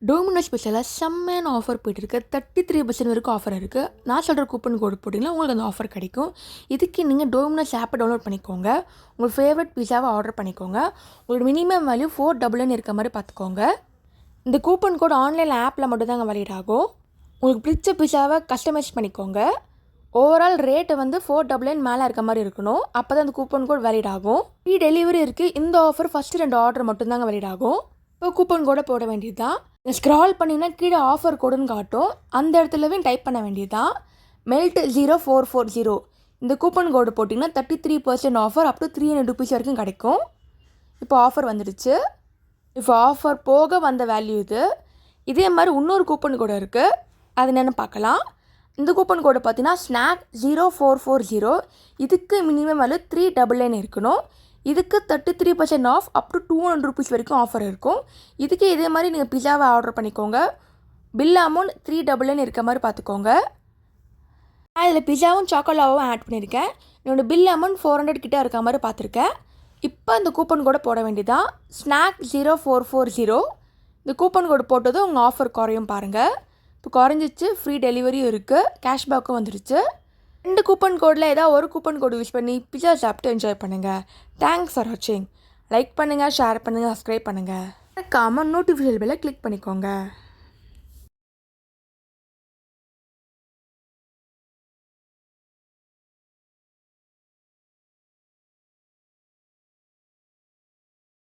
Domino's ஸ்பெஷலாக செம்மையான offer போயிட்டுருக்கு. 33% வரைக்கும் ஆஃபர் இருக்குது. நான் சொல்கிற கூப்பன் கோடு போட்டிங்கன்னா உங்களுக்கு அந்த ஆஃபர் கிடைக்கும். இதுக்கு நீங்கள் டோமினோஸ் ஆப்பை டவுன்லோட் பண்ணிக்கோங்க. உங்கள் ஃபேவரட் பிஸாவை ஆர்டர் பண்ணிக்கோங்க. உங்களோட மினிமம் வேல்யூ 499 இருக்க மாதிரி பார்த்துக்கோங்க. இந்த கூப்பன் கோடு ஆன்லைன் ஆப்பில் மட்டும்தாங்க வேலிட் ஆகும். உங்களுக்கு பிடிச்ச பிஸாவை கஸ்டமைஸ் பண்ணிக்கோங்க. ஓவரால் ரேட்டு வந்து 499 மேலே இருக்க மாதிரி இருக்கணும். அப்போ தான் அந்த கூப்பன் கோட் வேலிட் ஆகும். ஃப்ரீ டெலிவரி இருக்குது. இந்த ஆஃபர் ஃபஸ்ட்டு 2 ஆர்டர் மட்டும்தாங்க வேலிட் ஆகும். இப்போ கூப்பன் கோடை போட வேண்டியது தான். ஸ்க்ரால் பண்ணிங்கன்னா கீழே ஆஃபர் கோடுன்னு காட்டும். அந்த இடத்துலவே டைப் பண்ண வேண்டியது தான் மெல்ட் 0440. இந்த கூப்பன் கோடு போட்டிங்கன்னா 33% ஆஃபர் அப் டு 300 rupees வரைக்கும் கிடைக்கும். இப்போ ஆஃபர் வந்துடுச்சு. இப்போ ஆஃபர் போக வந்த வேல்யூ இது. இதே மாதிரி இன்னொரு கூப்பன் கோடு இருக்குது. அது என்னென்னு பார்க்கலாம். இந்த கூப்பன் கோடு பார்த்தீங்கன்னா ஸ்நாக் 0440. இதுக்கு மினிமம் வேல்யூ 399 இருக்கணும். இதுக்கு 33% ஆஃப் அப் டு 200 rupees வரைக்கும் ஆஃபர் இருக்கும். இதுக்கு இதே மாதிரி நீங்கள் பிஸாவை ஆர்டர் பண்ணிக்கோங்க. பில் அமௌண்ட் 399 இருக்க மாதிரி பார்த்துக்கோங்க. நான் இதில் பிஸாவும் சாக்கோலாவும் ஆட் பண்ணியிருக்கேன். என்னோட பில் அமௌண்ட் 400 கிட்டே இருக்க மாதிரி பார்த்துருக்கேன். இப்போ இந்த கூப்பன் கோடை போட வேண்டியதான் ஸ்நாக் 0440. இந்த கூப்பன் கோடு போட்டதும் உங்கள் ஆஃபர் குறையும் பாருங்கள். இப்போ குறைஞ்சிச்சு. ஃப்ரீ டெலிவரியும் இருக்குது. கேஷ்பேக்கும் வந்துடுச்சு. 2 கூப்பன் கோடில் ஏதாவது ஒரு கூப்பன் கோடு யூஸ் பண்ணி பிஸா சாப்பிட்டு என்ஜாய் பண்ணுங்கள். தேங்க்ஸ் ஃபார் வாட்சிங். லைக் பண்ணுங்கள், ஷேர் பண்ணுங்கள், சப்ஸ்கிரைப் பண்ணுங்கள். மறக்காமல் நோட்டிஃபிகேஷன் பெல்லை கிளிக் பண்ணிக்கோங்க.